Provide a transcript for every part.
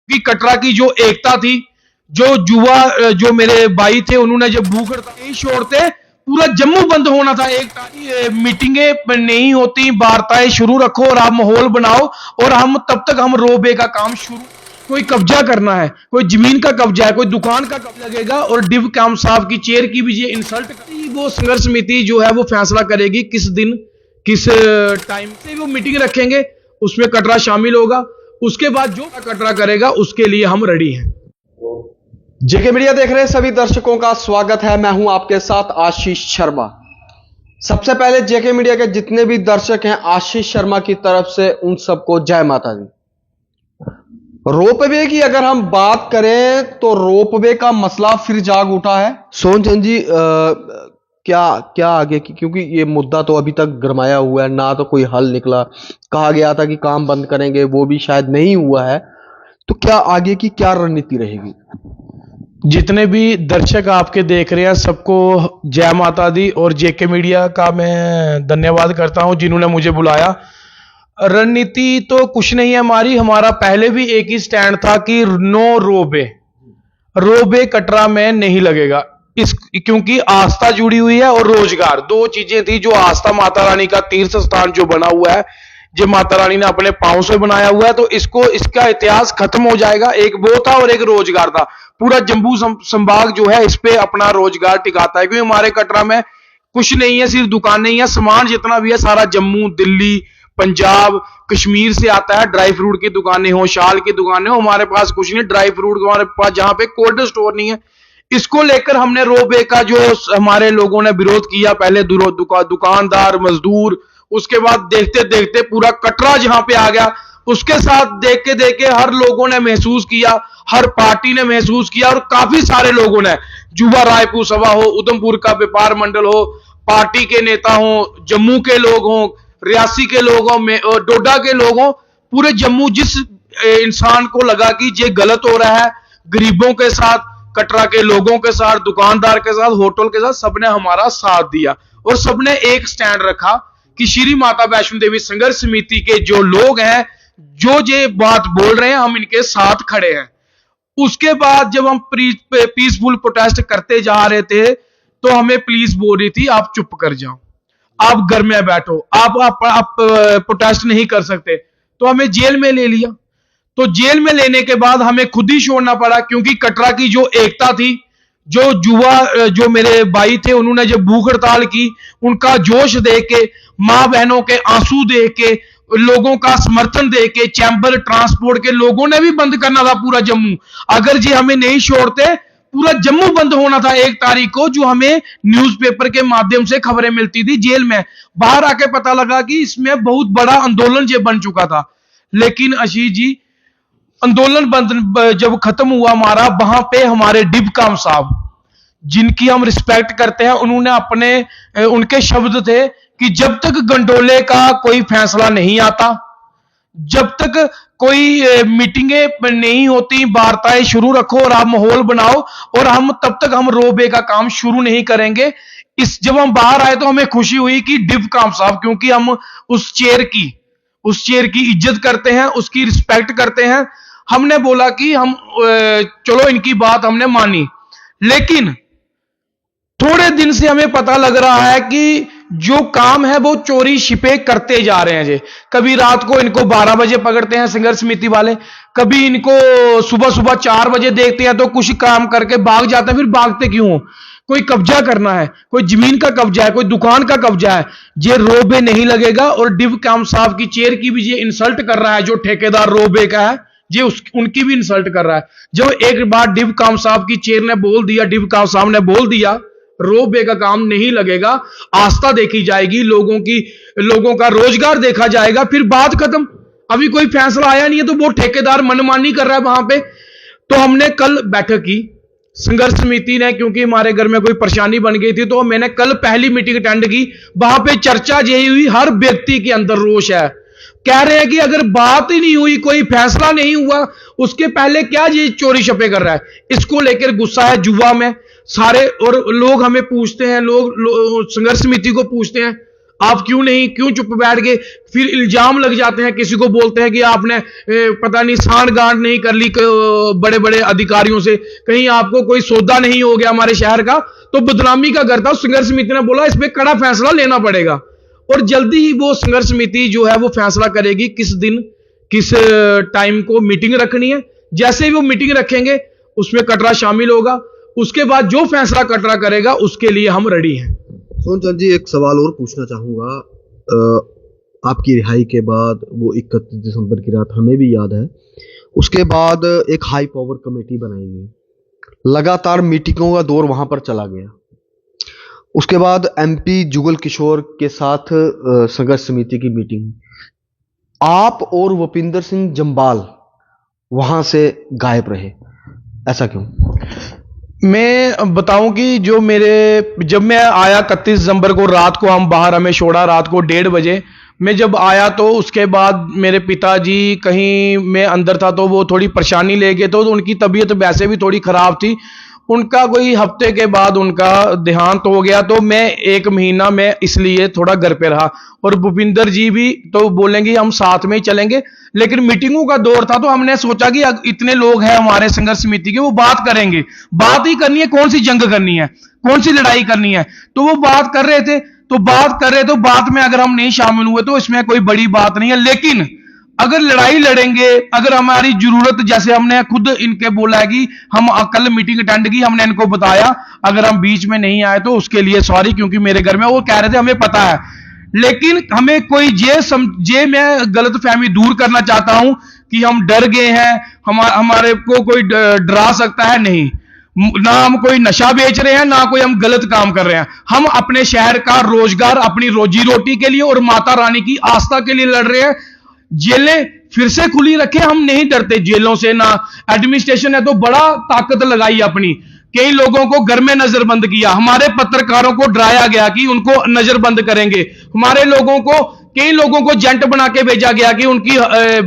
कि कटरा की जो एकता थी, जो युवा जो मेरे भाई थे, उन्होंने जब भूख हड़ताल नहीं छोड़ते, पूरा जम्मू बंद होना था। एक मीटिंगें नहीं होती, वार्ताएं शुरू रखो और आप माहौल बनाओ, और हम तब तक हम रोबे का काम शुरू, कोई कब्जा करना है, कोई जमीन का कब्जा है, कोई दुकान का कब्जा लगेगा, और डिव काम साहब की चेयर की भी ये इंसल्ट करेगी। वो संघर्ष समिति जो है वो फैसला करेगी किस दिन किस टाइम से वो मीटिंग रखेंगे, उसमें कटरा शामिल होगा। उसके बाद जो कटरा करेगा उसके लिए हम रेडी हैं। जेके मीडिया देख रहे सभी दर्शकों का स्वागत है। मैं हूं आपके साथ आशीष शर्मा। सबसे पहले जेके मीडिया के जितने भी दर्शक हैं, आशीष शर्मा की तरफ से उन सबको जय माता दी। रोपवे की अगर हम बात करें तो रोपवे का मसला फिर जाग उठा है। सोनचंद जी, क्या आगे की, क्योंकि ये मुद्दा तो अभी तक गरमाया हुआ है, ना तो कोई हल निकला। कहा गया था कि काम बंद करेंगे, वो भी शायद नहीं हुआ है। तो क्या आगे की क्या रणनीति रहेगी? जितने भी दर्शक आपके देख रहे हैं सबको जय माता दी, और जेके मीडिया का मैं धन्यवाद करता हूं जिन्होंने मुझे बुलाया। रणनीति तो कुछ नहीं है हमारा पहले भी एक ही स्टैंड था कि नो रोबे कटरा में नहीं लगेगा, क्योंकि आस्था जुड़ी हुई है और रोजगार, दो चीजें थी। जो आस्था माता रानी का तीर्थ स्थान जो बना हुआ है, जो माता रानी ने अपने पांव से बनाया हुआ है, तो इसका इतिहास खत्म हो जाएगा। एक वो था और एक रोजगार था। पूरा जम्मू संभाग जो है इस पे अपना रोजगार टिकाता है, क्योंकि हमारे कटरा में कुछ नहीं है, सिर्फ दुकान नहीं है, सामान जितना भी है सारा जम्मू, दिल्ली, पंजाब, कश्मीर से आता है। ड्राई फ्रूट की दुकानें हो, शाल की दुकानें हो, हमारे पास कुछ नहीं। ड्राई फ्रूट हमारे पास जहां पे कोल्ड स्टोर नहीं है। इसको लेकर हमने रोबे का जो हमारे लोगों ने विरोध किया, पहले दुकानदार, मजदूर, उसके बाद देखते देखते पूरा कटरा जहां पे आ गया। उसके साथ देख के हर लोगों ने महसूस किया, हर पार्टी ने महसूस किया, और काफी सारे लोगों ने, युवा रायपुर सभा हो, उधमपुर का व्यापार मंडल हो, पार्टी के नेता हो, जम्मू के लोग हो, रियासी के लोग हो, डोडा के लोग हो, पूरे जम्मू, जिस इंसान को लगा कि ये गलत हो रहा है गरीबों के साथ, कटरा के लोगों के साथ, दुकानदार के साथ, होटल के साथ, सबने हमारा साथ दिया और सबने एक स्टैंड रखा कि श्री माता वैष्णो देवी संघर्ष समिति के जो लोग हैं, जो ये बात बोल रहे हैं, हम इनके साथ खड़े हैं। उसके बाद जब हम पीसफुल प्रोटेस्ट करते जा रहे थे, तो हमें पुलिस बोल रही थी आप चुप कर जाओ, आप घर में बैठो, आप प्रोटेस्ट नहीं कर सकते। तो हमें जेल में ले लिया। तो जेल में लेने के बाद हमें खुद ही छोड़ना पड़ा, क्योंकि कटरा की जो एकता थी, जो युवा जो मेरे भाई थे, उन्होंने जब भूख हड़ताल की, उनका जोश देख के, मां बहनों के आंसू देख के, लोगों का समर्थन देख के, चैंबर ट्रांसपोर्ट के लोगों ने भी बंद करना था पूरा जम्मू। अगर जी हमें नहीं छोड़ते, पूरा जम्मू बंद होना था 1 तारीख को, जो हमें न्यूज़पेपर के माध्यम से खबरें मिलती थी। जेल में बाहर आके पता लगा कि इसमें बहुत बड़ा आंदोलन जे बन चुका था। लेकिन आशीष जी, आंदोलन बंद जब खत्म हुआ हमारा, वहां पे हमारे डिव काम साहब, जिनकी हम रिस्पेक्ट करते हैं, उन्होंने उनके शब्द थे कि जब तक गंडोले का कोई फैसला नहीं आता, जब तक कोई मीटिंगें नहीं होती, वार्ताएं शुरू रखो और आप माहौल बनाओ, और हम तब तक हम रोबे का काम शुरू नहीं करेंगे। जब हम बाहर आए तो हमें खुशी हुई कि डिव काम साहब, क्योंकि हम उस चेयर की इज्जत करते हैं, उसकी रिस्पेक्ट करते हैं, हमने बोला कि हम चलो, इनकी बात हमने मानी। लेकिन थोड़े दिन से हमें पता लग रहा है कि जो काम है वो चोरी छिपे करते जा रहे हैं जी। कभी रात को इनको 12 बजे पकड़ते हैं संघर्ष समिति वाले, कभी इनको सुबह 4 बजे देखते हैं तो कुछ काम करके भाग जाते हैं। फिर भागते क्यों? कोई कब्जा करना है, कोई जमीन का कब्जा है, कोई दुकान का कब्जा है। ये रोबे नहीं लगेगा। और डिव काम साहब की चेयर की भी ये इंसल्ट कर रहा है, जो ठेकेदार रोबे का है, ये उनकी भी इंसल्ट कर रहा है। जब एक बार डिव काम साहब की चेयर ने बोल दिया, डिव काम साहब ने बोल दिया रोबे का काम नहीं लगेगा, आस्था देखी जाएगी, लोगों का रोजगार देखा जाएगा, फिर बात खत्म। अभी कोई फैसला आया नहीं है, तो वो ठेकेदार मनमानी कर रहा है वहां पे। तो हमने कल बैठक की संघर्ष समिति ने, क्योंकि हमारे घर में कोई परेशानी बन गई थी, तो मैंने कल पहली मीटिंग अटेंड की। वहां पे चर्चा यही हुई, हर व्यक्ति के अंदर रोष है। कह रहे हैं कि अगर बात ही नहीं हुई, कोई फैसला नहीं हुआ, उसके पहले क्या ये चोरी छपे कर रहा है। इसको लेकर गुस्सा है युवा में सारे। और लोग हमें पूछते हैं, लोग संघर्ष समिति को पूछते हैं, आप क्यों चुप बैठ गए? फिर इल्जाम लग जाते हैं, किसी को बोलते हैं कि आपने पता नहीं सांठ-गांठ नहीं कर ली बड़े बड़े अधिकारियों से, कहीं आपको कोई सौदा नहीं हो गया हमारे शहर का, तो बदनामी का करता। संघर्ष समिति ने बोला इस पर कड़ा फैसला लेना पड़ेगा, और जल्दी ही वो संघर्ष समिति जो है वो फैसला करेगी किस दिन किस टाइम को मीटिंग रखनी है। जैसे ही वो मीटिंग रखेंगे उसमें कटरा शामिल होगा, उसके बाद जो फैसला कटरा करेगा उसके लिए हम रेडी हैं। सोहन चंद जी, एक सवाल और पूछना चाहूंगा। आपकी रिहाई के बाद वो 31 दिसंबर की रात हमें भी याद है, उसके बाद एक हाई पावर कमेटी बनाई गई, लगातार मीटिंगों का दौर वहां पर चला गया। उसके बाद एमपी जुगल किशोर के साथ संघर्ष समिति की मीटिंग, आप और भूपिंदर सिंह जम्बाल वहां से गायब रहे, ऐसा क्यों? मैं बताऊं कि जब मैं आया 31 दिसंबर को रात को, हम बाहर हमें छोड़ा रात को 1:30 बजे। मैं जब आया तो उसके बाद मेरे पिताजी कहीं, मैं अंदर था तो वो थोड़ी परेशानी ले गए, तो उनकी तबीयत वैसे भी थोड़ी खराब थी। उनका कोई हफ्ते के बाद उनका देहांत हो गया, तो मैं 1 महीना मैं इसलिए थोड़ा घर पे रहा। और भूपिंदर जी भी तो बोलेंगे हम साथ में ही चलेंगे, लेकिन मीटिंगों का दौर था तो हमने सोचा कि इतने लोग हैं हमारे संघर्ष समिति के, वो बात करेंगे, बात ही करनी है, कौन सी जंग करनी है, कौन सी लड़ाई करनी है। तो वो बात कर रहे थे, तो बात में अगर हम नहीं शामिल हुए तो इसमें कोई बड़ी बात नहीं है। लेकिन अगर लड़ाई लड़ेंगे, अगर हमारी जरूरत, जैसे हमने खुद इनके बोला है कि हम कल मीटिंग अटेंड की, हमने इनको बताया अगर हम बीच में नहीं आए तो उसके लिए सॉरी, क्योंकि मेरे घर में वो कह रहे थे हमें पता है। लेकिन हमें कोई ये मैं गलत फहमी दूर करना चाहता हूं कि हम डर गए हैं, हमारे को कोई डरा सकता है, नहीं। ना हम कोई नशा बेच रहे हैं, ना कोई हम गलत काम कर रहे हैं। हम अपने शहर का रोजगार, अपनी रोजी रोटी के लिए और माता रानी की आस्था के लिए लड़ रहे हैं। जेलें फिर से खुली रखे, हम नहीं डरते जेलों से। ना एडमिनिस्ट्रेशन है तो बड़ा ताकत लगाई अपनी, कई लोगों को घर में नजरबंद किया, हमारे पत्रकारों को डराया गया कि उनको नजरबंद करेंगे, हमारे लोगों को, कई लोगों को जेंट बना के भेजा गया कि उनकी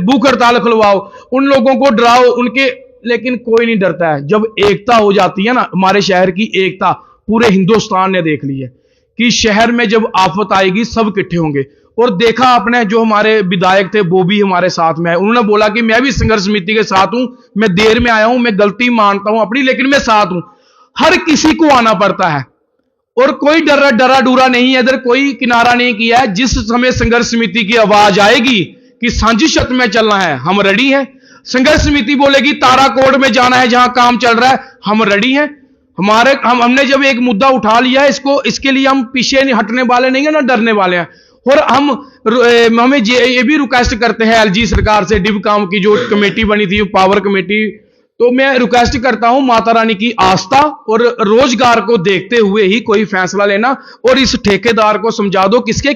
भूख हड़ताल खुलवाओ, उन लोगों को डराओ उनके। लेकिन कोई नहीं डरता है। जब एकता हो जाती है ना, हमारे शहर की एकता पूरे हिंदुस्तान ने देख ली है कि शहर में जब आफत आएगी सब इकट्ठे होंगे। और देखा आपने, जो हमारे विधायक थे वो भी हमारे साथ में आए, उन्होंने बोला कि मैं भी संघर्ष समिति के साथ हूं, मैं देर में आया हूं, मैं गलती मानता हूं अपनी, लेकिन मैं साथ हूं। हर किसी को आना पड़ता है और कोई डरा डूरा नहीं है, इधर कोई किनारा नहीं किया है। जिस समय संघर्ष समिति की आवाज आएगी कि साजिशत में चलना है, हम रेडी हैं। संघर्ष समिति बोलेगी ताराकोट में जाना है जहां काम चल रहा है, हम रेडी हैं। हमने जब एक मुद्दा उठा लिया है, इसके लिए हम पीछे नहीं हटने वाले नहीं है, ना डरने वाले हैं। और हमें ये भी रिक्वेस्ट करते हैं एलजी सरकार से, डिवकाम की जो कमेटी बनी थी, पावर कमेटी, तो मैं रिक्वेस्ट करता हूं माता रानी की आस्था और रोजगार को देखते हुए ही कोई फैसला लेना। और इस ठेकेदार को समझा दो किसके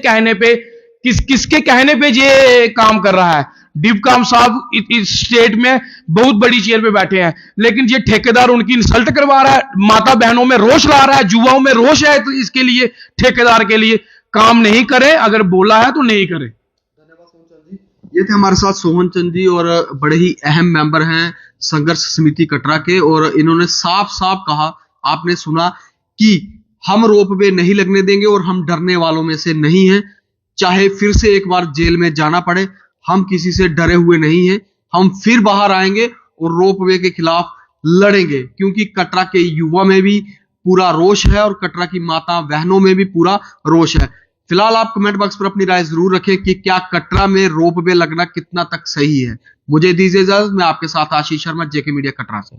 कहने पे ये काम कर रहा है। डिवकाम साहब इस स्टेट में बहुत बड़ी चेयर पे बैठे हैं, लेकिन ये ठेकेदार उनकी इंसल्ट करवा रहा है, माता बहनों में रोष ला रहा है, युवाओं में रोष है, तो इसके लिए ठेकेदार के लिए काम नहीं करे, अगर बोला है तो नहीं करे। धन्यवाद सोहन चंद जी। ये थे हमारे साथ सोहन चंद जी, और बड़े ही अहम मेंबर हैं संघर्ष समिति कटरा के, और इन्होंने साफ साफ कहा, आपने सुना, कि हम रोपवे नहीं लगने देंगे और हम डरने वालों में से नहीं हैं। चाहे फिर से एक बार जेल में जाना पड़े, हम किसी से डरे हुए नहीं हैं। हम फिर बाहर आएंगे और रोपवे के खिलाफ लड़ेंगे, क्योंकि कटरा के युवा में भी पूरा रोष है और कटरा की माता बहनों में भी पूरा रोष है। फिलहाल आप कमेंट बॉक्स पर अपनी राय जरूर रखें कि क्या कटरा में रोपवे लगना कितना तक सही है। मुझे दीजिए इजाजत, मैं आपके साथ आशीष शर्मा, जेके मीडिया कटरा से।